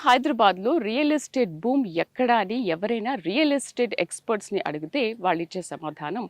హైదరాబాద్లో real estate boom ఎక్కడా అని ఎవరైనా రియల్ ఎస్టేట్ ఎక్స్పర్ట్స్ని అడిగితే వాళ్ళు ఇచ్చే సమాధానం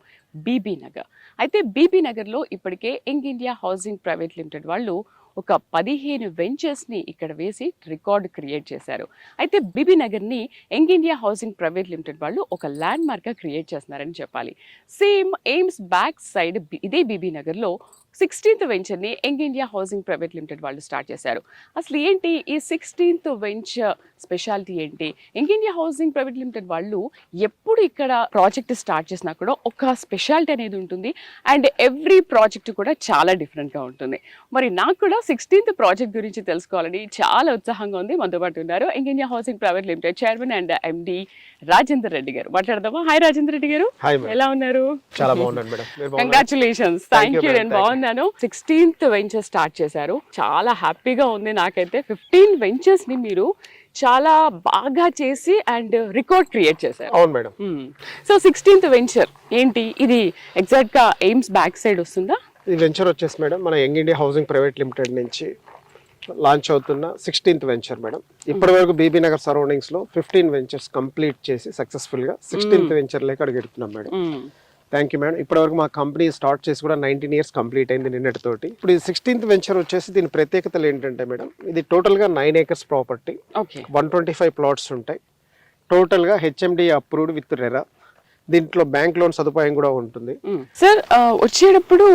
బీబీ నగర్. అయితే బీబీ నగర్లో ఇప్పటికే young India housing private limited వాళ్ళు ఒక 15 వెంచర్స్ని ఇక్కడ వేసి రికార్డు క్రియేట్ చేశారు. అయితే బీబీ నగర్ని young India housing private limited వాళ్ళు ఒక ల్యాండ్ మార్క్గా క్రియేట్ చేస్తున్నారని చెప్పాలి. సేమ్ ఎయిమ్స్ బ్యాక్ సైడ్ ఇదే బీబీ నగర్లో 16th వెంచర్ని young India housing private limited వాళ్ళు స్టార్ట్ చేశారు. అసలు ఏంటి ఈ 16th వెంచర్ స్పెషాలిటీ ఏంటి? Young India housing private limited వాళ్ళు ఎప్పుడు ఇక్కడ ప్రాజెక్ట్ స్టార్ట్ చేసినా కూడా ఒక స్పెషాలిటీ అనేది ఉంటుంది. అండ్ ఎవ్రీ ప్రాజెక్ట్ కూడా చాలా డిఫరెంట్గా ఉంటుంది. మరి నాకు కూడా 16th ప్రాజెక్ట్ గురించి తెలుసుకోవాలని చాలా ఉత్సాహంగా ఉంది. మనతో పాటు ఉన్నారు young India housing private limited chairman and MD Rajender Reddy గారు. మాట్లాడదామా? హాయ్ రాజేందర్ రెడ్డి గారు, ఎలా ఉన్నారు? చాలా బాగున్నాను మేడం. కంగ్రాచులేషన్స్. Thank you. నేను బాగున్నాను. 16th వెంచర్ స్టార్ట్ చేశారు, చాలా హ్యాపీగా ఉంది నాకైతే. 15 వెంచర్స్ ని మీరు చాలా బాగా చేసి అండ్ రికార్డ్ క్రియేట్ చేశారు. అవును మేడం. సో 16th వెంచర్ ఏంటి? ఇది ఎగ్జాక్ట్ గా ఎయిమ్స్ బ్యాక్ సైడ్ వస్తుందా? ఈ వెంచర్ వచ్చేసి మేడం మన young India housing private limited నుంచి లాంచ్ అవుతున్న 16th వెంచర్ మేడం. ఇప్పటి వరకు బీబీ నగర్ సరౌండింగ్స్ లో 15 వెంచర్స్ కంప్లీట్ చేసి సక్సెస్ఫుల్ గా 16th వెంచర్ లేక అడుగుతున్నాం మేడం. Thank you madam. ఇప్పటివరకు మా కంపెనీ స్టార్ట్ చేసి కూడా 19 years కంప్లీట్ అయింది నిన్నటితోటి. ఇప్పుడు ఈ 16th వెంచర్ వచ్చేసి దీని ప్రత్యేకతలు ఏంటంటే మేడం, ఇది టోటల్గా 9 acres ప్రాపర్టీ, 125 plots ఉంటాయి. టోటల్గా హెచ్ఎండి అప్రూవ్డ్ విత్ రెరా. దీంట్లో బ్యాంక్ లోన్ సదుపాయం కూడా ఉంటుంది. సార్ వచ్చేటప్పుడు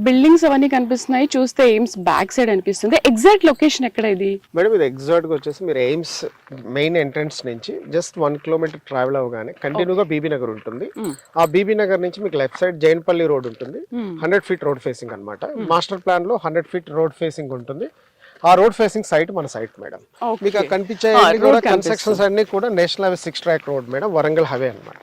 బిల్డింగ్స్ అవన్నీ కనిపిస్తున్నాయి, చూస్తే ఎయిమ్స్ బ్యాక్ సైడ్ అనిపిస్తుంది. ఎగ్జాక్ట్ లొకేషన్ ఎక్కడ ఇది మేడం? ఇది ఎగ్జాక్ట్ గా వచ్చేసి మీరు ఎయిమ్స్ మెయిన్ ఎంట్రన్స్ నుంచి జస్ట్ 1 kilometer ట్రావెల్ అవగానే కంటిన్యూగా బీబీ నగర్ ఉంటుంది. ఆ బీబీ నగర్ నుంచి మీకు లెఫ్ట్ సైడ్ జైన్పల్లి రోడ్ ఉంటుంది. 100 feet రోడ్ ఫేసింగ్ అన్నమాట. మాస్టర్ ప్లాన్ లో 100 feet రోడ్ ఫేసింగ్ ఉంటుంది. ఆ రోడ్ ఫేసింగ్ సైట్ మన సైట్ మేడం. మీకు కనిపించే కన్స్ట్రక్షన్స్ అన్ని కూడా national highway 6 track road madam, Warangal highway అనమాట.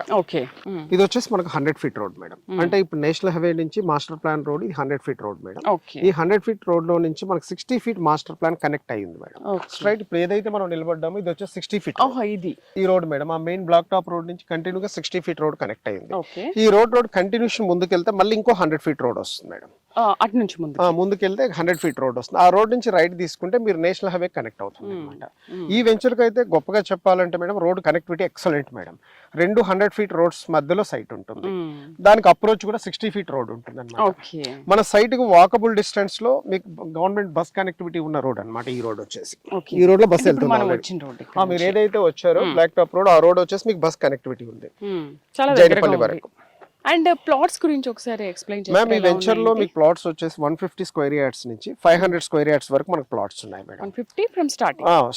ఇది వచ్చేసి మనకు 100 feet రోడ్ మేడం. అంటే ఇప్పుడు నేషనల్ హైవే నుంచి మాస్టర్ ప్లాన్ రోడ్ ఇది 100 feet రోడ్ మేడం. ఈ 100 feet రోడ్ లో నుంచి మనకు 60 feet మాస్టర్ ప్లాన్ కనెక్ట్ అయ్యింది మేడం. స్ట్రైట్ ఇప్పుడు ఏదైతే మనం నిలబడ్డామో ఇది వచ్చేసి 60 feet ఇది ఈ రోడ్ మేడం. ఆ మెయిన్ బ్లాక్ టాప్ రోడ్ నుంచి కంటిన్యూగా 60 feet రోడ్ కనెక్ట్ అయ్యింది. ఈ రోడ్ కంటిన్యూషన్ ముందుకెళ్తే మళ్ళీ ఇంకో 100 feet రోడ్ వస్తుంది మేడం. అటు నుంచి ముందుకెళ్తే 100 feet రోడ్ వస్తుంది. ఆ రోడ్ నుంచి రైట్ తీసుకుంటే మీరు నేషనల్ హైవే కనెక్ట్ అవుతుంది అనమాట. ఈ వెంచర్ కి అయితే గొప్పగా చెప్పాలంటే madam road connectivity excellent madam. 2 100 feet roads మధ్యలో సైట్ ఉంటుంది. దానికి అప్రోచ్ కూడా 60 feet రోడ్ ఉంటుంది అనమాట. మన సైట్ కు వాకబుల్ డిస్టెన్స్ లో మీకు గవర్నమెంట్ బస్ కనెక్టివిటీ ఉన్న రోడ్ అనమాట. ఈ రోడ్ వచ్చేసి ఈ రోడ్ లో బస్ వెళ్తుంది. మీరు ఏదైతే వచ్చారో బ్లాక్ టాప్ రోడ్, ఆ రోడ్ వచ్చేసి మీకు బస్ కనెక్టివిటీ ఉంది జైనపల్లి వరకు. అండ్ ప్లాట్స్ గురించి ఒకసారి ఎక్స్ప్లెయిన్ చేయండి మ్యామ్. ఈ వెంచర్ లో మీకు ప్లాట్స్ వచ్చేసి 150 square yards నుంచి 500 square yards వరకు మనకు ప్లాట్స్ ఉన్నాయి మేడం. 150 ఫ్రమ్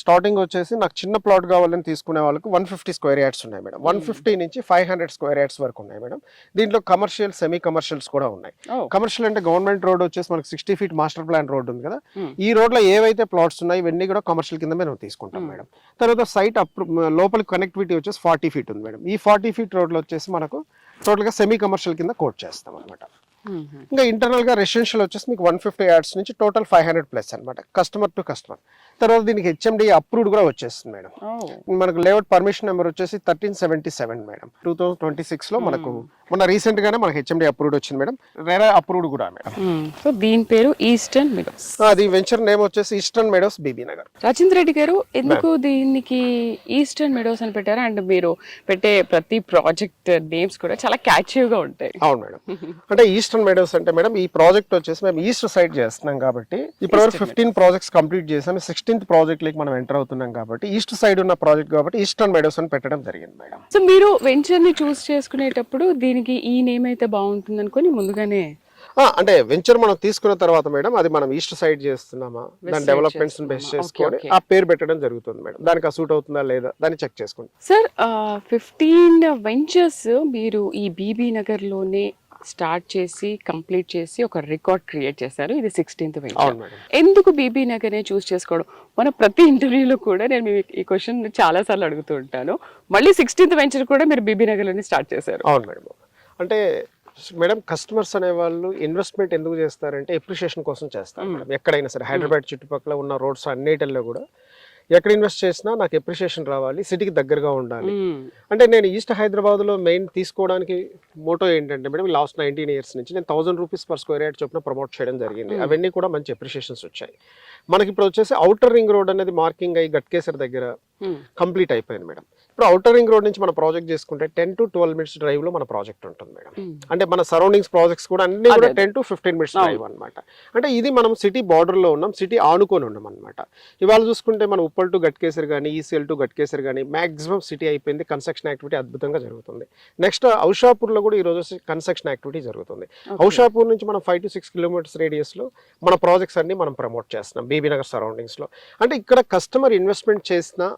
స్టార్టింగ్ వచ్చేసి నాకు చిన్న ప్లాట్ కావాలని తీసుకునే వాళ్ళకి 150 square yards ఉన్నాయి మేడం. 150 నుంచి 500 square yards వరకు ఉన్నాయి మేడం. దీంట్లో కమర్షియల్, సెమీ కమర్షియల్స్ కూడా ఉన్నాయి. కమర్షియల్ అంటే గవర్నమెంట్ రోడ్ వచ్చేసి మనకు 60 feet మాస్టర్ ప్లాన్ రోడ్ ఉంది కదా. ఈ రోడ్ లో ఏవైతే ప్లాట్స్ ఉన్నాయి ఇవన్నీ కూడా కమర్షియల్ కింద మేము తీసుకుంటాం మేడం. తర్వాత సైట్ లోపల కనెక్టివిటీ వచ్చేసి 40 feet ఉంది మేడం. ఈ 40 feet రోడ్ లో వచ్చేసి మనకు టోటల్ గా సెమీ కమర్షియల్ కింద కోట్ చేస్తాం అనమాట. ఇంకా ఇంటర్నల్ గా రెసిడెన్షియల్ వచ్చేసి మీకు 150 yards నుంచి టోటల్ 500+ అనమాట, కస్టమర్ టు కస్టమర్. తర్వాత దీనికి హెచ్ఎండి అప్రూవ్డ్ కూడా వచ్చేస్తుంది మేడం. మనకు లేఅవుట్ పర్మిషన్ నెంబర్ వచ్చేసి 1377 మేడం. 2026 లో మనకు మొన్న రీసెంట్ గానే మనకు హెచ్ఎండి అప్రూవ్డ్ వచ్చింది మేడం. రెరా అప్రూవ్డ్ కూడా మేడం. సో దీని పేరు ఈస్టర్న్ మెడోస్. అది వెంచర్ నేమ్ వచ్చేసి ఈస్టర్న్ మెడోస్ బీబీ నగర్. రాజేంద్ర రెడ్డి గారు, ఎందుకు దీనికి ఈస్టర్న్ మెడోస్ అని పెట్టారు? అండ్ మీరు పెట్టే ప్రతి ప్రాజెక్ట్ నేమ్స్ కూడా చాలా క్యాచీవ్ గా ఉంటాయి. అవును మేడం. అంటే ఈస్టర్న్ మెడోస్ అంటే మేడం ఈ ప్రాజెక్ట్ వచ్చేసి మేము ఈస్ట్ సైడ్ చేస్తున్నాం కాబట్టి ఇప్పటివరకు 15 ప్రాజెక్ట్స్ కంప్లీట్ చేసాం. 16th ప్రాజెక్ట్ లకి మనం ఎంటర్ అవుతున్నాం కాబట్టి ఈస్ట్ సైడ్ ఉన్న ప్రాజెక్ట్ కాబట్టి ఈస్టర్న్ మెడోస్ అని పెట్టడం జరిగింది మేడం. సో మీరు వెంచర్ ని చూస్ చేసుకునేటప్పుడు దీనికి ఈ నేమ్ అయితే బాగుంటుంది అనుకుని ముందుగానే అంటే వెంచర్ మనం తీసుకున్న తర్వాత మేడం అది మనం ఈస్ట్ సైడ్ చేస్తున్నామా, దాని డెవలప్మెంట్స్ బేస్ చేసుకొని ఆ పేరు పెట్టడం జరుగుతుంది మేడం. దానికి సూట్ అవుతుందా లేదా దాన్ని చెక్ చేసుకోండి. సార్ 15 వెంచర్స్ మీరు ఈ బీబీ నగర్ లోనే స్టార్ట్ చేసి కంప్లీట్ చేసి ఒక రికార్డ్ క్రియేట్ చేశారు. ఇది 16th వెంచర్. ఎందుకు బీబీ నగర్ నే చూస్ చేసుకోవడం? మన ప్రతి ఇంటర్వ్యూలో కూడా నేను ఈ క్వశ్చన్ చాలా సార్లు అడుగుతూ ఉంటాను. మళ్ళీ 16th వెంచర్ కూడా మీరు బీబీ నగర్ లోనే స్టార్ట్ చేశారు. అవును మేడం. అంటే మేడం కస్టమర్స్ అనే వాళ్ళు ఇన్వెస్ట్మెంట్ ఎందుకు చేస్తారంటే ఎప్రిషియేషన్ కోసం చేస్తారు మేడం. ఎక్కడైనా సరే హైదరాబాద్ చుట్టుపక్కల ఉన్న రోడ్స్ అన్నిటిలో కూడా ఎక్కడ ఇన్వెస్ట్ చేసినా నాకు ఎప్రిషియేషన్ రావాలి, సిటీకి దగ్గరగా ఉండాలి. అంటే నేను ఈస్ట్ హైదరాబాద్లో మెయిన్ తీసుకోవడానికి మోటో ఏంటంటే మేడం, లాస్ట్ 19 years నుంచి నేను 1000 రూపీస్ పర్ స్క్వేర్ యార్డ్ చొప్పున ప్రమోట్ చేయడం జరిగింది. అవన్నీ కూడా మంచి ఎప్రిషియేషన్స్ వచ్చాయి. మనకి ఇప్పుడు వచ్చేసి అవుటర్ రింగ్ రోడ్ అనేది మార్కింగ్ అయ్యి గట్కేసర్ దగ్గర కంప్లీట్ అయిపోయింది మేడం. ఇప్పుడు అవుటర్ రింగ్ రోడ్ నుంచి మన ప్రాజెక్ట్ చేసుకుంటే 10 to 12 minutes డ్రైవ్ లో మన ప్రాజెక్ట్ ఉంటుంది మేడం. అంటే మన సరౌండింగ్స్ ప్రాజెక్ట్స్ కూడా అన్ని కూడా 10 to 15 minutes డ్రైవ్ అనమాట. అంటే ఇది మనం సిటీ బార్డర్ లో ఉన్నాం, సిటీ ఆనుకొని ఉన్నాం అనమాట. ఇవాళ చూసుకుంటే మన ఉప్పల్ టు గట్కేసర్ కానీ, ఈసీఎల్ టు గట్కేసర్ కానీ మాక్సిమం సిటీ అయిపోయింది. కన్స్ట్రక్షన్ యాక్టివిటీ అద్భుతంగా జరుగుతుంది. నెక్స్ట్ ఔషాపూర్ లో కూడా ఈ రోజు కన్స్ట్రక్షన్ యాక్టివిటీ జరుగుతుంది. ఔషాపూర్ నుంచి మనం 5 to 6 kilometers రేడియస్ లో మన ప్రాజెక్ట్స్ అన్ని మనం ప్రమోట్ చేస్తున్నాం బీబీ నగర్ సరౌండింగ్స్ లో. అంటే ఇక్కడ కస్టమర్ ఇన్వెస్ట్మెంట్ చేసినా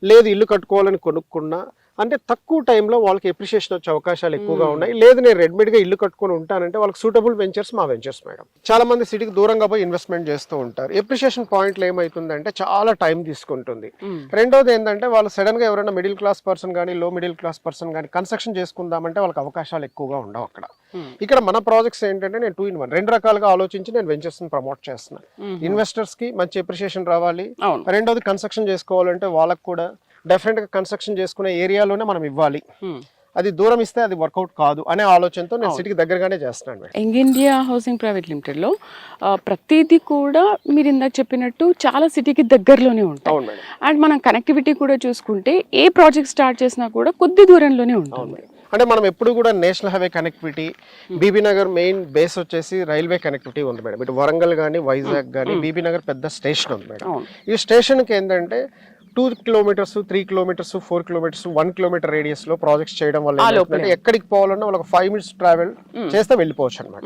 లేదు ఇల్లు కట్టుకోవాలని కొనుక్కున్నా అంటే తక్కువ టైంలో వాళ్ళకి ఎప్రిషియేషన్ వచ్చే అవకాశాలు ఎక్కువగా ఉన్నాయి. లేదు నేను రెడీమేడ్గా ఇల్లు కట్టుకొని ఉంటానంటే వాళ్ళకి సూటబుల్ వెంచర్స్ మా వెంచర్స్ మేడం. చాలా మంది సిటీకి దూరంగా పోయి ఇన్వెస్ట్మెంట్ చేస్తూ ఉంటారు. ఎప్రిషియేషన్ పాయింట్లు ఏమవుతుందంటే చాలా టైం తీసుకుంటుంది. రెండోది ఏంటంటే వాళ్ళు సడన్ గా ఎవరైనా మిడిల్ క్లాస్ పర్సన్ కానీ, లో మిడిల్ క్లాస్ పర్సన్ కానీ కన్స్ట్రక్షన్ చేసుకుందామంటే వాళ్ళకి అవకాశాలు ఎక్కువగా ఉండవు అక్కడ. ఇక్కడ మన ప్రాజెక్ట్స్ ఏంటంటే నేను 2 in 1 రెండు రకాలుగా ఆలోచించి నేను వెంచర్స్ ప్రమోట్ చేస్తున్నాను. ఇన్వెస్టర్స్ కి మంచి ఎప్రిషియేషన్ రావాలి, రెండోది కన్స్ట్రక్షన్ చేసుకోవాలంటే వాళ్ళకి కూడా డెఫినెట్ గా కన్స్ట్రక్షన్ చేసుకునే ఏరియాలోనే మనం ఇవ్వాలి. అది దూరం ఇస్తే అది వర్కౌట్ కాదు అనే ఆలోచనతో నేను సిటీకి దగ్గరగానే చేస్తున్నాను. Young India housing private limited లో ప్రతిదీ కూడా మీరు ఇందాక చెప్పినట్టు చాలా సిటీకి దగ్గరలోనే ఉంటాయి. అండ్ మనం కనెక్టివిటీ కూడా చూసుకుంటే ఏ ప్రాజెక్ట్ స్టార్ట్ చేసినా కూడా కొద్ది దూరంలోనే ఉంటుంది. అంటే మనం ఎప్పుడు కూడా national highway connectivity, BB Nagar main base వచ్చేసి రైల్వే కనెక్టివిటీ ఉంది మేడం. ఇటు వరంగల్ కానీ, వైజాగ్ కానీ బీబీ నగర్ పెద్ద స్టేషన్ ఉంది మేడం. ఈ స్టేషన్కి ఏంటంటే 2 kilometers, 3 kilometers, 4 kilometers, 1 kilometer radius లో ప్రాజెక్ట్స్ చేయడం వల్ల ఎక్కడికి పోవాలన్నా వాళ్ళకి 5 minutes ట్రావెల్ చేస్తే వెళ్ళిపోవచ్చు అనమాట.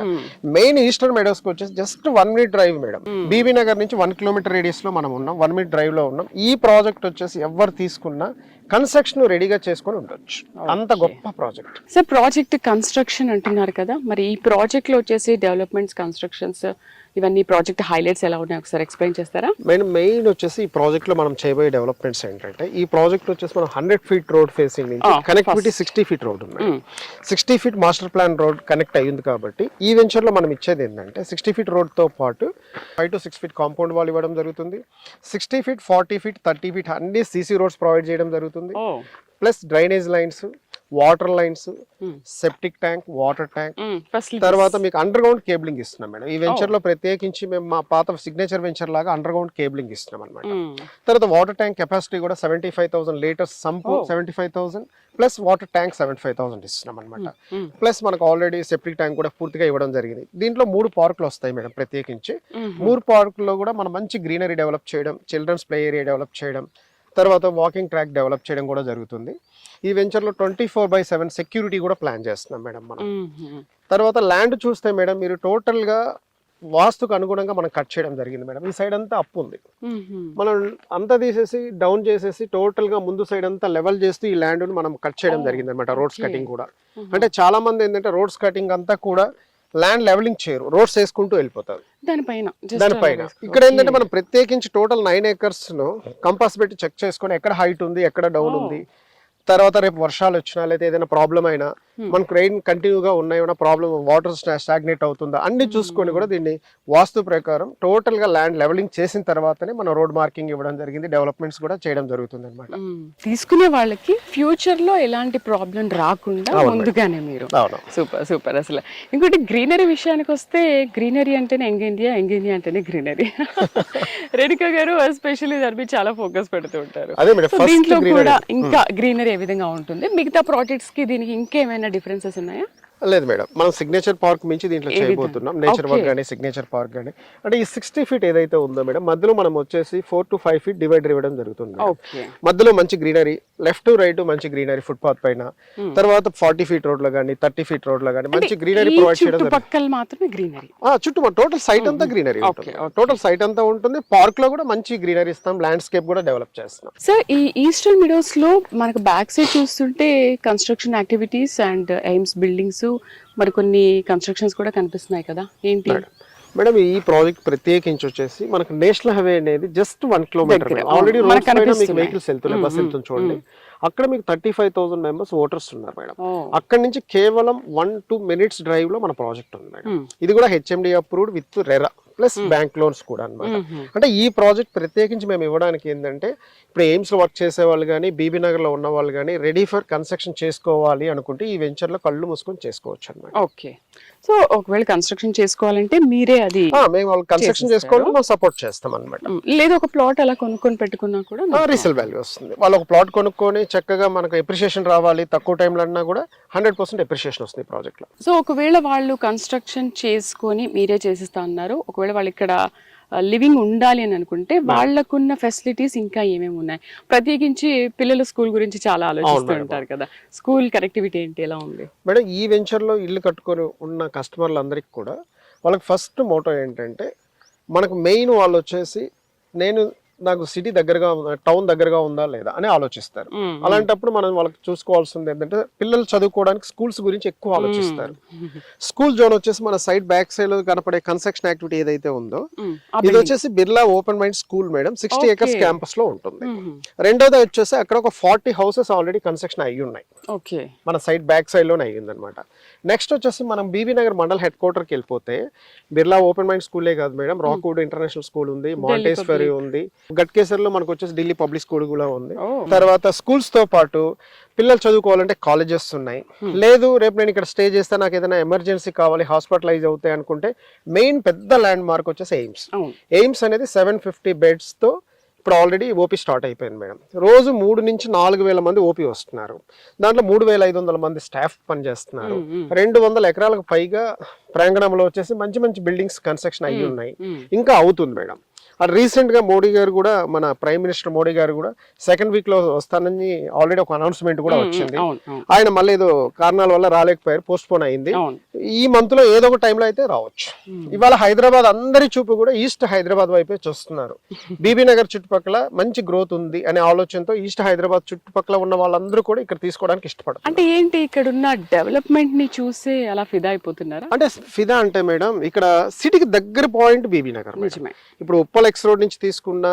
మెయిన్ ఈస్టర్న్ మెడోస్ కి వచ్చేసి just 1 minute drive madam. BB Nagar నుంచి 1 kilometer రేడియస్ లో మనం ఉన్నాం, 1 minute డ్రైవ్ లో ఉన్నాం. ఈ ప్రాజెక్ట్ వచ్చేసి ఎవరు తీసుకున్నా కన్స్ట్రక్షన్ రెడీగా చేసుకొని ఉండొచ్చు, అంత గొప్ప ప్రాజెక్ట్. సార్ ప్రాజెక్ట్ కన్స్ట్రక్షన్ అంటున్నారు కదా, మరి ఈ ప్రాజెక్ట్ లో వచ్చేసి డెవలప్మెంట్స్, కన్స్ట్రక్షన్స్ ఇవన్నీ ప్రాజెక్ట్ హైలైట్స్ ఎలా ఉన్నాయి ఒకసారి ఎక్స్ప్లెయిన్ చేస్తారా? మెయిన్ వచ్చేసి ఈ ప్రాజెక్ట్ లో మనం చేయబోయే డెవలప్మెంట్స్ ఏంటంటే, ఈ ప్రాజెక్ట్ వచ్చేసి మనం 100 feet రోడ్ ఫేసింగ్ నుంచి కనెక్టివిటీ 60 feet రోడ్ ఉంది. 60 feet master plan road connect అయ్యింది కాబట్టి ఈ వెంచర్ లో మనం ఇచ్చేది ఏంటంటే 60 feet రోడ్ తో పాటు 5 to 6 feet కాంపౌండ్ వాల్ ఇవ్వడం జరుగుతుంది. 60 feet, 40 feet, 30 feet అన్ని సీసీ రోడ్స్ ప్రొవైడ్ చేయడం జరుగుతుంది. Plus drainage lines, water lines, septic tank, water tank, తర్వాత మీకు అండర్ గ్రౌండ్ కేబులింగ్ ఇస్తున్నాం మేడం. ఈ వెంచర్ లో ప్రత్యేకించి మేము మా పాత సిగ్నేచర్ వెంచర్ లాగా అండర్ గ్రౌండ్ కేబులింగ్ ఇస్తున్నాం అనమాట. తర్వాత వాటర్ ట్యాంక్ కెపాసిటీ కూడా 75,000 liters sump 75,000 plus water tank 75,000 ఇస్తున్నాం అనమాట. ప్లస్ మనకు ఆల్రెడీ సెప్టిక్ ట్యాంక్ కూడా పూర్తిగా ఇవ్వడం జరిగింది. దీంట్లో 3 పార్కులు వస్తాయి మేడం. ప్రత్యేకించి 3 పార్కుల్లో కూడా మనం మంచి గ్రీనరీ డెవలప్ చేయడం, చిల్డ్రన్స్ ప్లే ఏరియా డెవలప్ చేయడం, తర్వాత వాకింగ్ ట్రాక్ డెవలప్ చేయడం కూడా జరుగుతుంది. ఈ వెంచర్లో 24/7 సెక్యూరిటీ కూడా ప్లాన్ చేస్తున్నాం మేడం మనం. తర్వాత ల్యాండ్ చూస్తే మేడం మీరు టోటల్గా వాస్తుకు అనుగుణంగా మనం కట్ చేయడం జరిగింది మేడం. ఈ సైడ్ అంతా అప్పు ఉంది, మనం అంతా తీసేసి డౌన్ చేసేసి టోటల్గా ముందు సైడ్ అంతా లెవెల్ చేస్తూ ఈ ల్యాండ్ని మనం కట్ చేయడం జరిగింది అనమాట. రోడ్స్ కటింగ్ కూడా అంటే చాలా మంది ఏంటంటే రోడ్స్ కటింగ్ అంతా కూడా ల్యాండ్ లెవెలింగ్ చేయరు, రోడ్స్ వేసుకుంటూ వెళ్ళిపోతారు దానిపైన. ఇక్కడ ఏంటంటే మనం ప్రత్యేకించి టోటల్ 9 acres ను కంపాస్ పెట్టి చెక్ చేసుకొని ఎక్కడ హైట్ ఉంది, ఎక్కడ డౌన్ ఉంది, తర్వాత రేపు వర్షాలు వచ్చినా లేదా ఏదైనా ప్రాబ్లం అయినా మనకు రెయిన్ కంటిన్యూగా ఉన్నాయో ప్రాబ్లం, వాటర్ స్టాగ్నేట్ అవుతుందా అన్ని చూసుకొని కూడా దీన్ని వాస్తు ప్రకారం టోటల్ గా ల్యాండ్ లెవెలింగ్ చేసిన తర్వాతనే మనం రోడ్ మార్కింగ్ ఇవ్వడం జరిగింది, డెవలప్మెంట్స్ కూడా చేయడం జరుగుతుంది అనమాట. తీసుకునే వాళ్ళకి ఫ్యూచర్ లో ఎలాంటి ప్రాబ్లం రాకుండా ముందుగానే మీరు. Super super. అసలు ఇంకోటి గ్రీనరీ విషయానికి వస్తే, గ్రీనరీ అంటేనే యంగ్ ఇండియా, యంగ్ ఇండియా అంటేనే గ్రీనరీ. రేణుకా గారు ఎస్పెషల్లీ దాని మీద చాలా ఫోకస్ పెడుతూ ఉంటారు. దీంట్లో కూడా ఇంకా గ్రీనరీ ఏ విధంగా ఉంటుంది? మిగతా ప్రాజెక్ట్స్ కి దీనికి ఇంకేమైనా డిఫరెన్సెస్ ఉన్నాయా? లేదు మేడం, మనం సిగ్నేచర్ పార్క్ మించి దీంట్లో చేయబోతున్నాం. నేచర్ పార్క్ కానీ సిగ్నేచర్ పార్క్ కానీ అంటే ఈ 60 feet ఏదైతే ఉందో మేడం, మధ్యలో మనం వచ్చేసి 4 to 5 feet డివైడర్ ఇవ్వడం జరుగుతుంది. మధ్యలో మంచి గ్రీనరీ, లెఫ్ట్ రైట్ మంచి గ్రీనరీ ఫుట్ పాత్ పైన, తర్వాత 40 feet రోడ్ లో కానీ 30 feet రోడ్ లో కానీ మంచి గ్రీనరీ ప్రొవైడ్ చేయడం జరుగుతుంది. చుట్టూ టోటల్ సైట్ అంతా గ్రీనరీ ఉంటుంది, టోటల్ సైట్ అంతా ఉంటుంది. పార్క్ లో కూడా మంచి గ్రీనరీ ఇస్తాం, ల్యాండ్స్కేప్ కూడా డెవలప్ చేస్తాం. సార్ ఈ ఈస్టర్న్ మిడోస్ లో మనకు బ్యాక్ సైడ్ చూస్తుంటే construction activities and AIIMS buildings, మరి కొన్ని కన్స్ట్రక్షన్స్ కూడా కనిపిస్తున్నాయి కదా, ఏంటి మేడం? ఈ ప్రాజెక్ట్ ప్రత్యేకించి వచ్చేసి మనకు నేషనల్ హైవే అనేది జస్ట్ 1 kilometer. ఆల్రెడీ రోడ్స్ పైన మీకు వెహికల్స్ వెళ్తున్నాయి, బస్ వెళ్తుంది చూడండి. అక్కడ మీకు 35,000 members ఓటర్స్ ఉన్నారు మేడం. అక్కడ నుంచి కేవలం 1-2 minutes డ్రైవ్ లో మన ప్రాజెక్ట్ ఉంది మేడం. ఇది కూడా HMD approved with RERA plus bank loans కూడా అన్నమాట. అంటే ఈ ప్రాజెక్ట్ ప్రత్యేకించి మేము ఇవ్వడానికి ఏంటంటే ఇప్పుడు ఎయిమ్స్ లో వర్క్ చేసే వాళ్ళు కానీ బీబీ నగర్ లో ఉన్న వాళ్ళు కానీ రెడీ ఫర్ కన్స్ట్రక్షన్ చేసుకోవాలి అనుకుంటే ఈ వెంచర్ లో కళ్ళు మూసుకొని చేసుకోవచ్చు అన్నమాట. ఓకే, సో ఒకవేళ కన్స్ట్రక్షన్ చేసుకోవాలంటే మీరే అది మేము వాళ్ళు కన్స్ట్రక్షన్ చేసుకోవాలంటే మనం సపోర్ట్ చేస్తాం అనమాట. లేదా ఒక ప్లాట్ అలా కొనుక్కొని పెట్టుకున్నా కూడా రీసేల్ వాల్యూ వస్తుంది. వాళ్ళు ఒక ప్లాట్ కొనుక్కొని చక్కగా మనకు ఎప్రిషియేషన్ రావాలి, తక్కువ టైంలో అన్నా కూడా 100% ఎప్రిషియేషన్ వస్తుంది ప్రాజెక్ట్ లో. సో ఒకవేళ వాళ్ళు కన్స్ట్రక్షన్ చేసుకొని మీరే చేసిస్తా అన్నారు, ఒకవేళ వాళ్ళు ఇక్కడ లివింగ్ ఉండాలి అని అనుకుంటే వాళ్ళకున్న ఫెసిలిటీస్ ఇంకా ఏమేమి ఉన్నాయి? ప్రత్యేకించి పిల్లల స్కూల్ గురించి చాలా ఆలోచిస్తూ ఉంటారు కదా, స్కూల్ కనెక్టివిటీ ఏంటి, ఎలా ఉంది మేడం? ఈ వెంచర్ లో ఇల్లు కట్టుకొని ఉన్న కస్టమర్లందరికీ కూడా వాళ్ళకి ఫస్ట్ మోటో ఏంటంటే మనకు మెయిన్ వాళ్ళు వచ్చేసి నాకు సిటీ దగ్గరగా టౌన్ దగ్గరగా ఉందా లేదా అని ఆలోచిస్తారు. అలాంటప్పుడు మనం వాళ్ళకి చూసుకోవాల్సింది ఏంటంటే పిల్లలు చదువుకోవడానికి స్కూల్స్ గురించి ఎక్కువ ఆలోచిస్తారు. స్కూల్ జోన్ వచ్చేసి మన సైడ్ బ్యాక్ సైడ్ లో కనపడే కన్స్ట్రక్షన్ యాక్టివిటీ ఏదైతే ఉందో ఇది వచ్చేసి Birla open mind school madam, 60 acres campus లో ఉంటుంది. రెండోది వచ్చేసి అక్కడ ఒక 40 houses ఆల్రెడీ కన్స్ట్రక్షన్ అయ్యి ఉన్నాయి, మన సైడ్ బ్యాక్ సైడ్ లోనే అయ్యింది అనమాట. నెక్స్ట్ వచ్చేసి మనం బీబీ నగర్ మండల్ హెడ్ క్వార్టర్ కి వెళ్ళిపోతే బిర్లా ఓపెన్ మైండ్ స్కూలే కాదు మేడం, రాక్వుడ్ ఇంటర్నేషనల్ స్కూల్ ఉంది, మాంటేస్ఫెరీ ఉంది, గట్కేసర్ లో మనకు వచ్చేసి ఢిల్లీ పబ్లిక్ స్కూల్ కూడా ఉంది. తర్వాత స్కూల్స్ తో పాటు పిల్లలు చదువుకోవాలంటే కాలేజెస్ ఉన్నాయి. లేదు రేపు నేను ఇక్కడ స్టే చేస్తే నాకు ఏదైనా ఎమర్జెన్సీ కావాలి, హాస్పిటలైజ్ అవుతాయి అనుకుంటే మెయిన్ పెద్ద ల్యాండ్ మార్క్ వచ్చేసి ఎయిమ్స్ అనేది 750 beds తో ఇప్పుడు ఆల్రెడీ ఓపీ స్టార్ట్ అయిపోయింది మేడం. రోజు 3 నుంచి 4,000 మంది ఓపీ వస్తున్నారు. దాంట్లో 3,500 మంది స్టాఫ్ పనిచేస్తున్నారు. 200 ఎకరాలకు పైగా ప్రాంగణంలో వచ్చేసి మంచి మంచి బిల్డింగ్స్ కన్స్ట్రక్షన్ అయ్యి ఉన్నాయి, ఇంకా అవుతుంది మేడం. రీసెంట్ గా మోడీ గారు కూడా, మన ప్రైమ్ మినిస్టర్ మోడీ గారు కూడా సెకండ్ వీక్ లో వస్తానని ఆల్రెడీ ఒక అనౌన్స్మెంట్ కూడా వచ్చింది. ఆయన మళ్ళీ ఏదో కారణాల వల్ల రాలేకపోయారు, పోస్ట్ పోన్ అయింది. ఈ మంత్ లో ఏదో ఒక టైంలో అయితే రావచ్చు. ఇవాళ హైదరాబాద్ అందరి చూపు కూడా ఈస్ట్ హైదరాబాద్ వైపే చూస్తున్నారు. బీబీ నగర్ చుట్టుపక్కల మంచి గ్రోత్ ఉంది అనే ఆలోచనతో ఈస్ట్ హైదరాబాద్ చుట్టుపక్కల ఉన్న వాళ్ళందరూ కూడా ఇక్కడ తీసుకోవడానికి ఇష్టపడతారు. అంటే ఏంటి ఇక్కడ ఉన్న డెవలప్మెంట్ ని చూసి అలా ఫిదా అయిపోతున్నారా? అంటే ఫిదా అంటే మేడం ఇక్కడ సిటీకి దగ్గర పాయింట్ బీబీ నగర్. ఇప్పుడు ఉప్పల్ ఎక్స్ రోడ్ నుంచి తీసుకున్నా,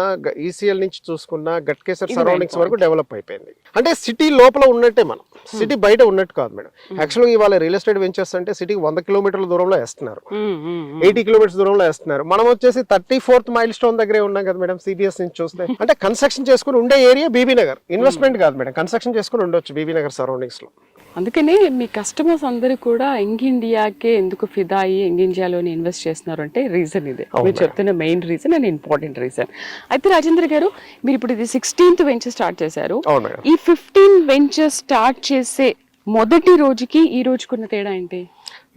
ఈసీఎల్ నుంచి చూసుకున్నా, గట్కేసర్ సరౌండింగ్స్ వరకు డెవలప్ అయిపోయింది. అంటే సిటీ లోపల ఉన్నట్టే, మనం సిటీ బయట ఉన్నట్టు కాదు మేడం. యాక్చువల్గా ఇవాళ రియల్ ఎస్టేట్ వెంచర్స్ అంటే సిటీకి 100 kilometers దూరంలో వేస్తున్నారు, 80 kilometers దూరంలో వేస్తున్నారు. మనం వచ్చేసి 34th milestone దగ్గరే ఉన్నాం కదా మేడం సిబిఎస్ నుంచి చూస్తే. అంటే కన్స్ట్రక్షన్ చేసుకుని ఉండే ఏరియా బీబీ నగర్, ఇన్వెస్ట్మెంట్ కాదు మేడం, కన్స్ట్రక్షన్ చేసుకుని ఉండొచ్చు బీబీ నగర్ సరౌండింగ్స్ లో. అందుకనే మీ కస్టమర్స్ అందరూ కూడా యంగ్ ఇండియాకే ఎందుకు ఫిదా అయ్యి యంగ్ ఇండియాలోనే ఇన్వెస్ట్ చేస్తున్నారు అంటే రీజన్ ఇదే, మీరు చెప్తున్న main reason and important reason. అయితే రాజేంద్ర గారు, మీరు ఇప్పుడు ఇది 16th వెంచర్ స్టార్ట్ చేశారు. ఈ 15 వెంచర్ స్టార్ట్ చేసే మొదటి రోజుకి ఈ రోజుకున్న తేడా ఏంటి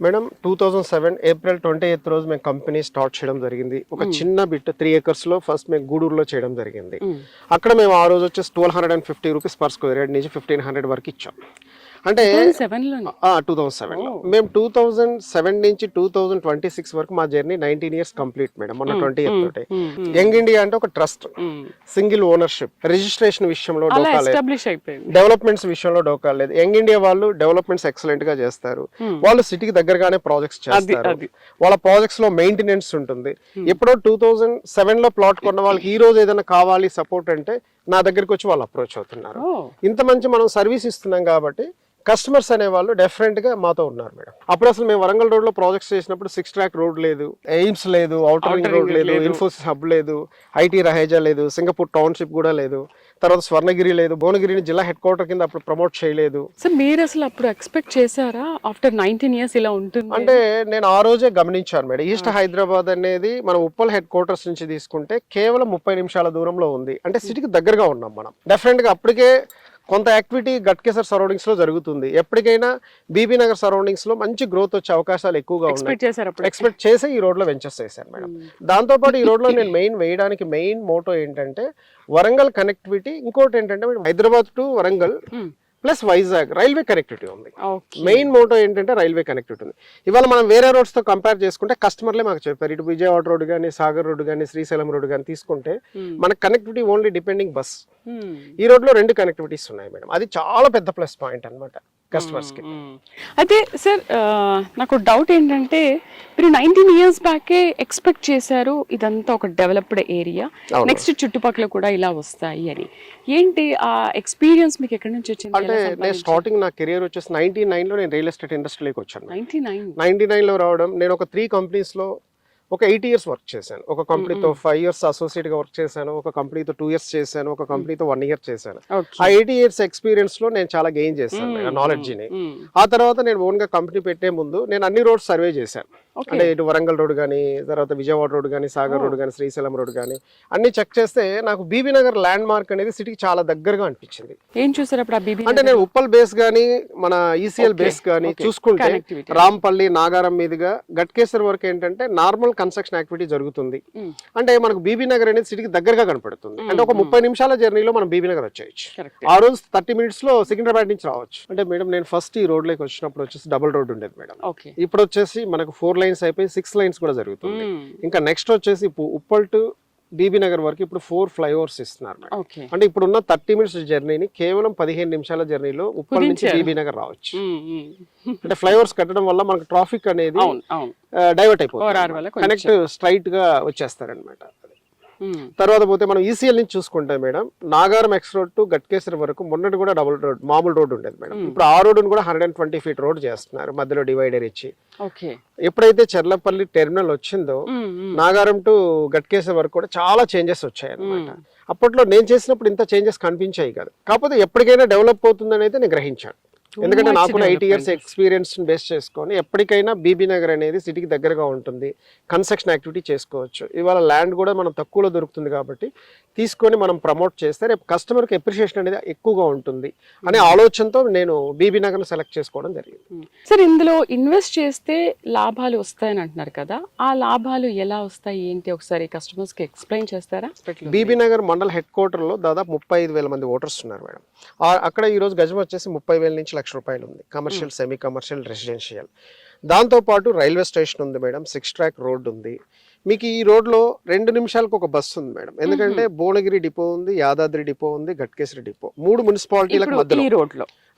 మేడం? 2007 April 28th రోజు మేము కంపెనీ స్టార్ట్ చేయడం జరిగింది. ఒక చిన్న బిట్ 3 acres లో ఫస్ట్ మేము గూడూరులో చేయడం జరిగింది. అక్కడ మేము ఆ రోజు వచ్చేసి 1250 rupees per square yard నుంచి 1500 వరకు ఇచ్చాం. అంటే 2007 లో మేము 2007 నుంచి 2026 వరకు మా జర్నీ 19 years కంప్లీట్ మేడం. మొన్న 20th తోటి యంగ్ ఇండియా అంటే ఒక ట్రస్ట్, సింగిల్ ఓనర్షిప్, రిజిస్ట్రేషన్ విషయంలో డోకా లేదు, డెవలప్మెంట్స్ విషయంలో డోకా లేదు. యంగ్ ఇండియా వాళ్ళు డెవలప్మెంట్స్ ఎక్సలెంట్ గా చేస్తారు. వాళ్ళు సిటీకి దగ్గరగానే ప్రాజెక్ట్స్ చేస్తారు. వాళ్ళ ప్రాజెక్ట్స్ లో మెయింటెనెన్స్ ఉంటుంది. ఎప్పుడో 2007 లో ప్లాట్ కొన్న వాళ్ళకి ఈ రోజు ఏదైనా కావాలి సపోర్ట్ అంటే నా దగ్గరికి వచ్చి వాళ్ళు అప్రోచ్ అవుతున్నారు. ఇంత మంచి మనం సర్వీస్ ఇస్తున్నాం కాబట్టి కస్టమర్స్ అనే వాళ్ళు డెఫినెట్ గా మాతో ఉన్నారు మేడం. అప్పుడు అసలు మేము వరంగల్ రోడ్ లో ప్రాజెక్ట్స్ చేసినప్పుడు 6 track రోడ్ లేదు, ఎయిమ్స్ లేదు, అవుటర్ రింగ్ రోడ్ లేదు, ఇన్ఫోసిస్ హబ్ లేదు, ఐటీ రహేజా లేదు, సింగపూర్ టౌన్షిప్ కూడా లేదు, తర్వాత స్వర్ణగిరి లేదు, భువనగిరిని జిల్లా హెడ్ క్వార్టర్ కింద అప్పుడు ప్రమోట్ చేయలేదు. సో మీరు అసలు అప్పుడు ఎక్స్పెక్ట్ చేశారా ఆఫ్టర్ 19 years ఇలా ఉంటుంది అంటే? నేను ఆ రోజే గమనించాను మేడం. ఈస్ట్ హైదరాబాద్ అనేది మనం ఉప్పల్ హెడ్ క్వార్టర్స్ నుంచి తీసుకుంటే కేవలం 30 నిమిషాల దూరంలో ఉంది. అంటే సిటీకి దగ్గరగా ఉన్నాం మనం. డెఫినెట్ గా అప్పటికే కొంత యాక్టివిటీ గట్కేసర్ సరౌండింగ్స్ లో జరుగుతుంది. ఎప్పటికైనా బీబీ నగర్ సరౌండింగ్స్ లో మంచి గ్రోత్ వచ్చే అవకాశాలు ఎక్కువగా ఉన్నాయి. ఎక్స్పెక్ట్ చేసి ఈ రోడ్ లో వెంచర్స్ చేశాను మేడం. దాంతో పాటు ఈ రోడ్ లో నేను వేయడానికి మెయిన్ మోటో ఏంటంటే వరంగల్ కనెక్టివిటీ. ఇంకోటి ఏంటంటే Hyderabad to Warangal plus Vizag railway connectivity ఉంది. మెయిన్ మోటో ఏంటంటే రైల్వే కనెక్టివిటీ ఉంది. ఇవాళ మనం వేరే రోడ్స్ తో కంపేర్ చేసుకుంటే కస్టమర్లే మాకు చెప్పారు, ఇటు విజయవాడ రోడ్ కానీ, సాగర్ రోడ్ కానీ, శ్రీశైలం రోడ్ కానీ తీసుకుంటే మన కనెక్టివిటీ ఓన్లీ డిపెండింగ్ బస్. ఈ రోడ్ లో 2 connectivities ఉన్నాయి మేడం. అది చాలా పెద్ద ప్లస్ పాయింట్ అన్నమాట కస్టమర్స్ కి. అయితే సార్ నాకు డౌట్ ఏంటంటే మీరు 19 years బ్యాకే ఎక్స్పెక్ట్ చేశారు ఇదంతా ఒక డెవలప్డ్ ఏరియా, నెక్స్ట్ చుట్టుపక్కల కూడా ఇలా వస్తాయి అని. ఏంటి ఆ ఎక్స్పీరియన్స్ మీకు ఎక్కడి నుంచి వచ్చింది? అంటే నేను స్టార్టింగ్ నా కెరియర్ వచ్చేసి 99 లో నేను రియల్ ఎస్టేట్ ఇండస్ట్రీలోకి వచ్చాను. 99 లో రావడం, నేను ఒక 3 companies లో ఒక 8 ఇయర్స్ వర్క్ చేశాను. ఒక కంపెనీతో 5 ఇయర్స్ అసోసియేట్ గా వర్క్ చేశాను, ఒక కంపెనీతో 2 ఇయర్స్ చేశాను, ఒక కంపెనీతో 1 ఇయర్ చేశాను. ఆ 8 ఇయర్స్ ఎక్స్పీరియన్స్ లో నేను చాలా గెయిన్ చేశాను నాలెడ్జ్ ని. ఆ తర్వాత నేను ఓన్ గా కంపెనీ పెట్టే ముందు నేను అన్ని రోడ్స్ సర్వే చేశాను. అంటే ఇటు వరంగల్ రోడ్ కానీ, తర్వాత విజయవాడ రోడ్ కానీ, సాగర్ రోడ్ కానీ, శ్రీశైలం రోడ్ కానీ అన్ని చెక్ చేస్తే నాకు బీబీ నగర్ ల్యాండ్ మార్క్ అనేది సిటీకి చాలా దగ్గరగా అనిపించింది. ఏం చూసారు అప్పుడు ఆ బీబీ? అంటే నేను ఉప్పల్ బేస్ గానీ, మన ఈసీఎల్ బేస్ గానీ చూసుకుంటే రాంపల్లి, నాగారం మీదుగా గట్కేసర్ వరకు ఏంటంటే నార్మల్ కన్స్ట్రక్షన్ యాక్టివిటీ జరుగుతుంది. అంటే మనకు బీబీ నగర్ అనేది సిటీకి దగ్గరగా కనపడుతుంది. అంటే ఒక 30 నిమిషాల జర్నీలో మనం బీబీ నగర్ వచ్చేయచ్చు. ఆ రోజు 30 minutes లో సికింద్రాబాద్ నుంచి రావచ్చు. అంటే మేడం నేను ఫస్ట్ ఈ రోడ్ లోకి వచ్చినప్పుడు వచ్చేసి డబుల్ రోడ్ ఉండేది మేడం. ఇప్పుడు వచ్చేసి మనకు 4 lanes అయిపోయి 6 lanes కూడా జరుగుతుంది. ఇంకా నెక్స్ట్ వచ్చేసి ఉప్పల్ టు బీబీ నగర్ వరకు ఇప్పుడు 4 flyovers ఇస్తున్నారు మేడం. అంటే ఇప్పుడున్న 30 minutes జర్నీని కేవలం 15 నిమిషాల జర్నీలో ఉప్పల్ నుంచి బీబీ నగర్ రావచ్చు. అంటే ఫ్లైఓవర్స్ కట్టడం వల్ల మనకు ట్రాఫిక్ అనేది డైవర్ట్ అయిపోతుంది, కనెక్ట్ స్ట్రైట్ గా వచ్చేస్తారనమాట. తర్వాత పోతే మనం ఈసీఎల్ నుంచి చూసుకుంటే madam, Nagaram X road to Ghatkesar వరకు మొన్నటి కూడా డబుల్ రోడ్, మామూలు రోడ్ ఉండేది మేడం. ఇప్పుడు ఆ రోడ్డును కూడా 120 feet రోడ్ చేస్తున్నారు, మధ్యలో డివైడర్ ఇచ్చి. ఎప్పుడైతే చెర్లపల్లి టెర్మినల్ వచ్చిందో నాగారం టు గట్కేసర్ వరకు కూడా చాలా చేంజెస్ వచ్చాయి అనమాట. అప్పట్లో నేను చేసినప్పుడు ఇంత చేంజెస్ కనిపించాయి కాదు, కాకపోతే ఎప్పటికైనా డెవలప్ అవుతుందని అయితే నేను గ్రహించాను. ఎందుకంటే నాకు 8 years ఎక్స్పీరియన్స్ బేస్ చేసుకొని ఎప్పటికైనా బీబీ నగర్ అనేది సిటీకి దగ్గరగా ఉంటుంది, కన్స్ట్రక్షన్ యాక్టివిటీ చేసుకోవచ్చు. ఇవాళ ల్యాండ్ కూడా మనం తక్కువలో దొరుకుతుంది కాబట్టి తీసుకొని మనం ప్రమోట్ చేస్తే రేపు కస్టమర్కి అప్రిషియేషన్ అనేది ఎక్కువగా ఉంటుంది అనే ఆలోచనతో నేను బీబీ నగర్ సెలెక్ట్ చేసుకోవడం జరిగింది. సార్, ఇందులో ఇన్వెస్ట్ చేస్తే లాభాలు వస్తాయని అంటున్నారు కదా, ఆ లాభాలు ఎలా వస్తాయి ఏంటి ఒకసారి కస్టమర్స్ కి ఎక్స్ప్లెయిన్ చేస్తారా? బీబీ నగర్ మండల్ హెడ్ క్వార్టర్ లో దాదాపు 35,000 మంది ఓటర్స్ ఉన్నారు మేడం. అక్కడ ఈ రోజు గజం వచ్చేసి 30,000 నుంచి ₹1,00,000 ఉంది. Commercial, semi commercial, residential. దాంతోపాటు రైల్వే స్టేషన్ ఉంది మేడం, 6 track రోడ్ ఉంది. మీకు ఈ రోడ్లో 2 నిమిషాలకు ఒక బస్సు ఉంది మేడం. ఎందుకంటే భువనగిరి డిపో ఉంది, యాదాద్రి డిపో ఉంది, గట్కేసరి డిపో, 3 మున్సిపాలిటీలకు మధ్యలో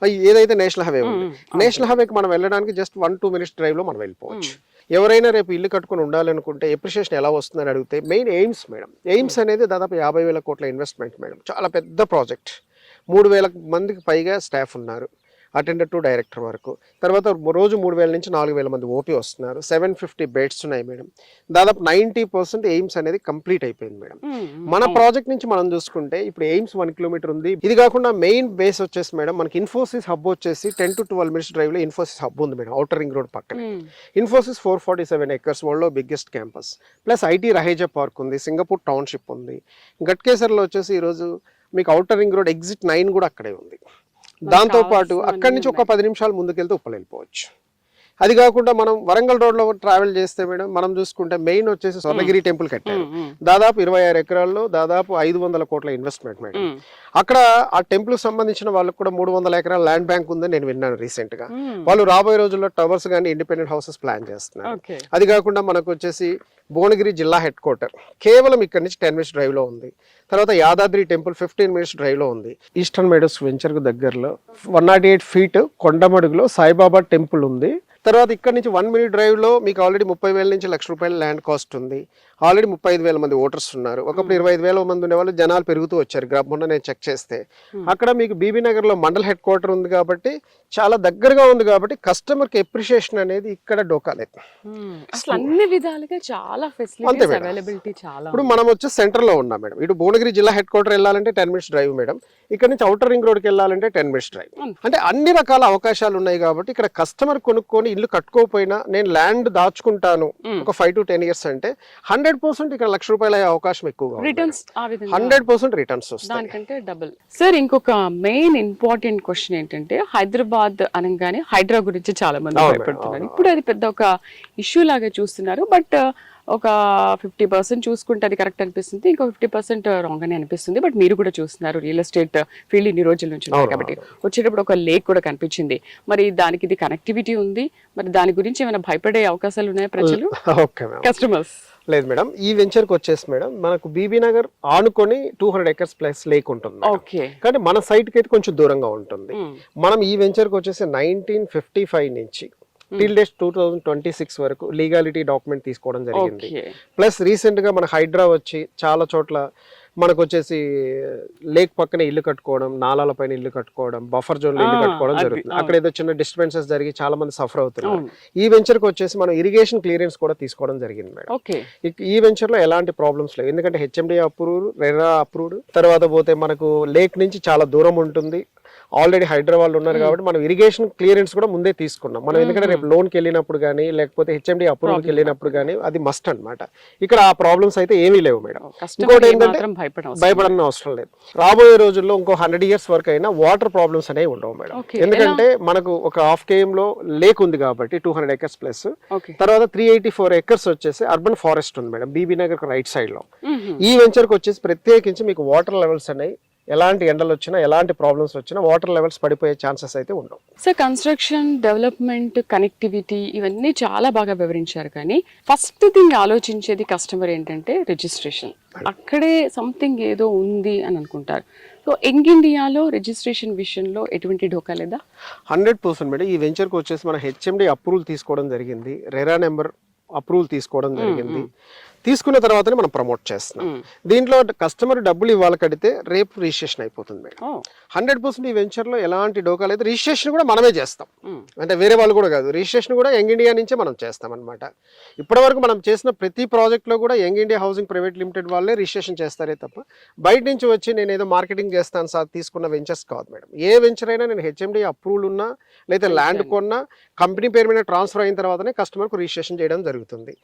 ఏదైతే నేషనల్ హైవే ఉంది, నేషనల్ హైవేకి మనం వెళ్ళడానికి జస్ట్ 1-2 minutes డ్రైవ్ లో మనం వెళ్ళిపోవచ్చు. ఎవరైనా రేపు ఇల్లు కట్టుకుని ఉండాలనుకుంటే అప్రిషియేషన్ ఎలా వస్తుందని అడిగితే మెయిన్ ఎయిమ్స్ మేడం. ఎయిమ్స్ అనేది దాదాపు 50,000 కోట్ల ఇన్వెస్ట్మెంట్ మేడం. చాలా పెద్ద ప్రాజెక్ట్, 3,000 మందికి పైగా స్టాఫ్ ఉన్నారు, అటెండర్ టు డైరెక్టర్ వరకు. తర్వాత రోజు 3,000 నుంచి 4,000 మంది ఓపీ వస్తున్నారు, 750 బెడ్స్ ఉన్నాయి మేడం. దాదాపు 90% ఎయిమ్స్ అనేది కంప్లీట్ అయిపోయింది మేడం. మన ప్రాజెక్ట్ నుంచి మనం చూసుకుంటే ఇప్పుడు ఎయిమ్స్ 1 kilometer ఉంది. ఇది కాకుండా మెయిన్ బేస్ వచ్చేసి మేడం మనకి ఇన్ఫోసిస్ హబ్ వచ్చేసి 10-12 minutes డ్రైవ్ లో ఇన్ఫోసిస్ హబ్ ఉంది మేడం, ఔటర్ రింగ్ రోడ్ పక్కన. ఇన్ఫోసిస్ 447 acres వరల్డ్ లో biggest campus, plus IT Raheja park ఉంది, సింగపూర్ టౌన్షిప్ ఉంది. గట్కేసర్లో వచ్చేసి ఈరోజు మీకు ఔటర్ రింగ్ రోడ్ ఎగ్జిట్ 9 కూడా అక్కడే ఉంది. దాంతో పాటు అక్కడి నుంచి ఒక 10 నిమిషాలు ముందుకెళ్తే ఉప్పల్ వెళ్ళిపోవచ్చు. అది కాకుండా మనం వరంగల్ రోడ్ లో ట్రావెల్ చేస్తే మేడం మనం చూసుకుంటే మెయిన్ వచ్చేసి స్వర్ణగిరి టెంపుల్ కట్టారు, దాదాపు 26 ఎకరాల్లో దాదాపు 500 కోట్ల ఇన్వెస్ట్మెంట్ మేడం. అక్కడ ఆ టెంపుల్ సంబంధించిన వాళ్ళకి కూడా 300 ఎకరాల ల్యాండ్ బ్యాంక్ ఉందని నేను విన్నాను రీసెంట్ గా. వాళ్ళు రాబోయే రోజుల్లో టవర్స్ కానీ ఇండిపెండెంట్ హౌసెస్ ప్లాన్ చేస్తున్నారు. అది కాకుండా మనకు వచ్చేసి భువనగిరి జిల్లా హెడ్ క్వార్టర్ కేవలం ఇక్కడ నుంచి 10 minutes డ్రైవ్ లో ఉంది. తర్వాత యాదాద్రి టెంపుల్ 15 minutes డ్రైవ్ లో ఉంది. ఈస్టర్న్ మెడోస్ వెంచర్ కు దగ్గరలో 108 feet కొండమడుగులో సాయిబాబా టెంపుల్ ఉంది. తర్వాత ఇక్కడ నుంచి 1 minute డ్రైవ్ లో మీకు ఆల్రెడీ 30,000 నుంచి ₹1,00,000 ల్యాండ్ కాస్ట్ ఉంది. ఆల్రెడీ 35,000 మంది ఓటర్స్ ఉన్నారు. ఒకప్పుడు 25,000 మంది ఉండేవాళ్ళు, జనాలు పెరుగుతూ వచ్చారు. మొన్న నేను చెక్ చేస్తే అక్కడ మీకు బీబీ నగర్ లో మండల్ హెడ్ క్వార్టర్ ఉంది కాబట్టి చాలా దగ్గరగా ఉంది కాబట్టి కస్టమర్ కి అప్రిషియేషన్ అనేది ఇక్కడ డోకాలేదు. అసలు అన్ని విధాలుగా చాలా ఫెసిలిటీస్ అవైలబిలిటీ చాలా. ఇప్పుడు మనం వచ్చి సెంటర్ లో ఉన్నాం మేడం. ఇటు భువనగిరి జిల్లా హెడ్ క్వార్టర్ వెళ్ళాలంటే 10 minutes డ్రైవ్ మేడం. ఇక్కడ నుంచి ఔటర్ రింగ్ రోడ్కి వెళ్ళాలంటే 10 minutes డ్రైవ్. అంటే అన్ని రకాల అవకాశాలు ఉన్నాయి కాబట్టి ఇక్కడ కస్టమర్ కొనుక్కొని ఇల్లు కట్టుకోకపోయినా నేను ల్యాండ్ దాచుకుంటాను ఒక 5 to 10 years అంటే 100% ఇక్కడ ₹1,00,000 అయ్యే అవకాశం ఎక్కువగా, రిటర్న్స్ 100% రిటర్న్స్ వస్తాయి, దానికంటే డబుల్. సార్, ఇంకొక మెయిన్ ఇంపార్టెంట్ క్వశ్చన్ ఏంటంటే హైదరాబాద్ అనగానే హైడ్రా గురించి చాలా మంది భయపడుతున్నారు. ఇప్పుడు అది పెద్ద ఒక ఇష్యూ లాగా చూస్తున్నారు. బట్ ఒక 50% చూసుకుంటే అది కరెక్ట్ అనిపిస్తుంది, ఇంకో 50% రాంగ్ అని అనిపిస్తుంది. బట్ మీరు కూడా చూస్తున్నారు, రియల్ ఎస్టేట్ ఫీల్డ్ ఇన్ని రోజుల నుంచి ఉన్నారు కాబట్టి. వచ్చేటప్పుడు ఒక లేక్ కూడా కనిపించింది. మరి దానికి ఇది కనెక్టివిటీ ఉంది, మరి దాని గురించి ఏమైనా భయపడే అవకాశాలు ఉన్నాయా ప్రజలు, కస్టమర్స్? లేదు మేడం, ఈ వెంచర్ కి వచ్చేసి మేడం మనకు బీబీ నగర్ ఆనుకొని 200 acres ప్లస్ లేక్ ఉంటుంది. కానీ మన సైట్ కి అయితే కొంచెం దూరంగా ఉంటుంది. మనం ఈ వెంచర్ కి వచ్చేసి 1955 నుంచి టిల్ డేట్ 2026 వరకు లీగాలిటీ డాక్యుమెంట్ తీసుకోవడం జరిగింది. ప్లస్ రీసెంట్ గా మన హైడ్రా వచ్చి చాలా చోట్ల మనకు వచ్చేసి లేక్ పక్కన ఇల్లు కట్టుకోవడం, నాలాల పైన ఇల్లు కట్టుకోవడం, బఫర్ జోన్ లో ఇల్లు కట్టుకోవడం అది, జరుగుతుంది. అవును. అక్కడ ఏదో చిన్న డిస్టర్బెన్సెస్ జరిగి చాలా మంది సఫర్ అవుతున్నారు. అవును. ఈ వెంచర్ కి వచ్చేసి మనం ఇరిగేషన్ క్లియరెన్స్ కూడా తీసుకోవడం జరిగింది మేడం. ఓకే. ఈ వెంచర్ లో ఎలాంటి ప్రాబ్లమ్స్ లేవు, ఎందుకంటే హెచ్ఎండి అప్రూవ్డ్, రెరా అప్రూవ్డ్. తర్వాత పోతే మనకు లేక్ నుంచి చాలా దూరం ఉంటుంది, ఆల్రెడీ హైదరాబాద్ లో ఉన్నారు కాబట్టి మనం ఇరిగేషన్ క్లియరెన్స్ కూడా ముందే తీసుకున్నాం మనం. ఎందుకంటే రేపు లోన్ కి వెళ్ళినప్పుడు కానీ లేకపోతే హెచ్ఎండి అప్రూవల్ కి వెళ్ళినప్పుడు కానీ అది మస్ట్ అన్నమాట. ఇక్కడ ఆ ప్రాబ్లమ్స్ అయితే ఏమీ లేవు మేడం. ఇంకోటి ఏంటంటే భయపడని అవసరం లేదు. రాబోయే రోజుల్లో ఇంకో 100 years వరకు అయినా వాటర్ ప్రాబ్లమ్స్ అనేవి ఉండవు మేడం. ఎందుకంటే మనకు ఒక ½ km లో లేక్ ఉంది కాబట్టి 200 acres ప్లస్, తర్వాత 384 acres వచ్చేసి అర్బన్ ఫారెస్ట్ ఉంది madam, BB Nagar right side లో. ఈ వెంచర్ కి వచ్చేసి ప్రత్యేకించి మీకు వాటర్ లెవెల్స్ అనేవి ఎలాంటి ఎండలు వచ్చినా ఎలాంటి ప్రాబ్లమ్స్ వచ్చినా వాటర్ లెవెల్స్ పడిపోయే ఛాన్సెస్ అయితే ఉండవు. సార్, కన్స్ట్రక్షన్, డెవలప్మెంట్, కనెక్టివిటీ ఇవన్నీ చాలా బాగా వివరించారు. కానీ ఫస్ట్ థింగ్ ఆలోచించేది కస్టమర్ ఏంటంటే రిజిస్ట్రేషన్. అక్కడే సంథింగ్ ఏదో ఉంది అని అనుకుంటారు. సో యంగ్ ఇండియాలో రిజిస్ట్రేషన్ విషయంలో ఎటువంటి ఢోకా లేదా? 100% మేడం. ఈ వెంచర్కి వచ్చేసి మన హెచ్ఎండి అప్రూవల్ తీసుకోవడం జరిగింది, రెరా నెంబర్ అప్రూవల్ తీసుకోవడం జరిగింది. తీసుకున్న తర్వాతనే మనం ప్రమోట్ చేస్తున్నాం. దీంట్లో కస్టమర్ డబ్బులు ఇవ్వాలి, కడితే రేపు రిజిస్ట్రేషన్ అయిపోతుంది మేడం. 100% ఈ వెంచర్ లో ఎలాంటి డోకా లేదు. రిజిస్ట్రేషన్ కూడా మనమే చేస్తాం, అంటే వేరే వాళ్ళు కూడా కాదు. రిజిస్ట్రేషన్ కూడా యంగ్ ఇండియా నుంచే మనం చేస్తాం అనమాట. ఇప్పటి వరకు మనం చేసిన ప్రతి ప్రాజెక్ట్ లో కూడా young India housing private limited వాళ్ళే రిజిస్ట్రేషన్ చేస్తారే తప్ప బయట నుంచి వచ్చి నేను ఏదో మార్కెటింగ్ చేస్తాను సార్ తీసుకున్న వెంచర్స్ కాదు మేడం. ఏ వెంచర్ అయినా నేను హెచ్ఎండి అప్రూవల్ ఉన్నా లేదా ల్యాండ్ కొన్నా కంపెనీ పేరు మీద ట్రాన్స్ఫర్ అయిన తర్వాతనే కస్టమర్కు రిజిస్ట్రేషన్ చేయడం జరుగుతుంది.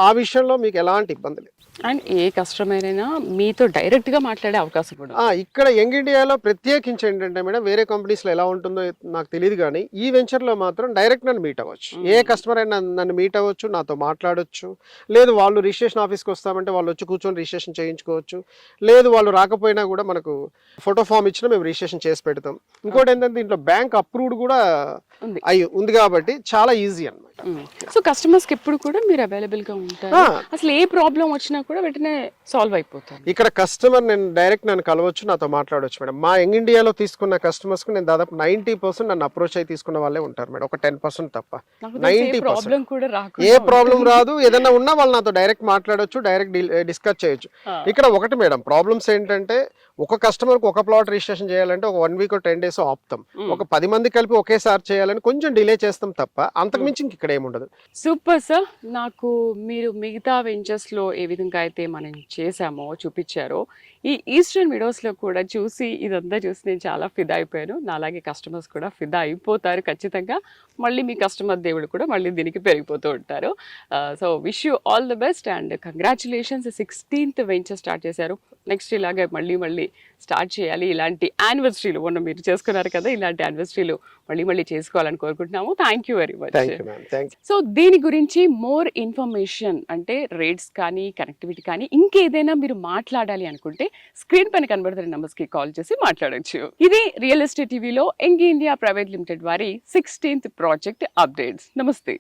ఆ విషయంలో మీకు ఎలాంటి ఇబ్బంది లేదు. అండ్ ఏ కస్టమర్ అయినా మీతో డైరెక్ట్ గా మాట్లాడే అవకాశం కూడా ఇక్కడ యంగ్ ఇండియాలో ప్రత్యేకించి ఏంటంటే మేడం, వేరే కంపెనీస్ లో ఎలా ఉంటుందో నాకు తెలియదు కానీ ఈ వెంచర్ లో మాత్రం డైరెక్ట్ నన్ను మీట్ అవ్వచ్చు. ఏ కస్టమర్ అయినా నన్ను మీట్ అవ్వచ్చు, నాతో మాట్లాడొచ్చు. లేదు వాళ్ళు రిజిస్ట్రేషన్ ఆఫీస్కి వస్తామంటే వాళ్ళు వచ్చి కూర్చొని రిజిస్ట్రేషన్ చేయించుకోవచ్చు. లేదు వాళ్ళు రాకపోయినా కూడా మనకు ఫోటో ఫామ్ ఇచ్చినా మేము రిజిస్ట్రేషన్ చేసి పెడతాం. ఇంకోటి ఏంటంటే దీంట్లో బ్యాంక్ అప్రూవ్డ్ కూడా ఉంది కాబట్టి చాలా ఈజీ అన్నమాట. సో కస్టమర్స్ కి ఎప్పుడు కూడా మీరు అవైలబుల్ గా ఉంటారు. అసలు ఏ ప్రాబ్లం వచ్చినా కూడా వెంటనే సాల్వ్ అయిపోతారు. ఇక్కడ కస్టమర్ నేను డైరెక్ట్ నన్ను కలవచ్చు, నాతో మాట్లాడవచ్చు మేడం. మా యంగ్ ఇండియాలో తీసుకున్న కస్టమర్స్ కు నేను దాదాపు 90% నన్ను అప్రోచ్ అయి తీసుకున్న వాళ్ళే ఉంటారు మేడం, ఒక 10% తప్ప. 90% ఏ ప్రాబ్లం రాదు. ఏదైనా ఉన్నా వాళ్ళు నాతో డైరెక్ట్ మాట్లాడొచ్చు, డైరెక్ట్ డిస్కస్ చేయొచ్చు. ఇక్కడ ఒకటి మేడం ప్రాబ్లమ్స్ ఏంటంటే, ఒక కస్టమర్ కు ఒక ప్లాట్ రిజిస్ట్రేషన్ చేయాలంటే ఒక 1 week 10 days ఆపుతాం. ఒక 10 మంది కలిపి ఒకేసారి చేయాలని కొంచెం డిలే చేస్తాం తప్ప అంతకు మించి ఇక్కడ ఏముండదు. Super sir. నాకు మీరు మిగతా వెంచర్స్ లో ఏ విధంగా అయితే మనం చేసామో చూపించారో, ఈ ఈస్టర్న్ విడోస్ లో కూడా చూసి ఇదంతా చూసి నేను చాలా ఫిదా అయిపోయాను. నాలాగే కస్టమర్స్ కూడా ఫిదా అయిపోతారు ఖచ్చితంగా. మళ్ళీ మీ కస్టమర్ దేవుడు కూడా మళ్ళీ దీనికి పెరిగిపోతూ ఉంటారు. So wish you all the best and congratulations. 16th venture start చేశారు. నెక్స్ట్ ఇలాగే మళ్ళీ స్టార్ట్ చేయాలి. ఇలాంటి యానివర్సరీలు మొన్న మీరు చేసుకున్నారు కదా, ఇలాంటి యానివర్సరీలు మళ్ళీ చేసుకోవాలని కోరుకుంటున్నాము. Thank you very much. So దీని గురించి మోర్ ఇన్ఫర్మేషన్ అంటే రేట్స్ కానీ కనెక్టివిటీ కానీ ఇంకేదైనా మీరు మాట్లాడాలి అనుకుంటే స్క్రీన్ పైన కనబడుతున్న నంబర్స్ కి కాల్ చేసి మాట్లాడొచ్చు. ఇది రియల్ ఎస్టేట్ టీవీలో యంగ్ ఇండియా ప్రైవేట్ లిమిటెడ్ వారి 16th ప్రాజెక్ట్ అప్డేట్స్. నమస్తే.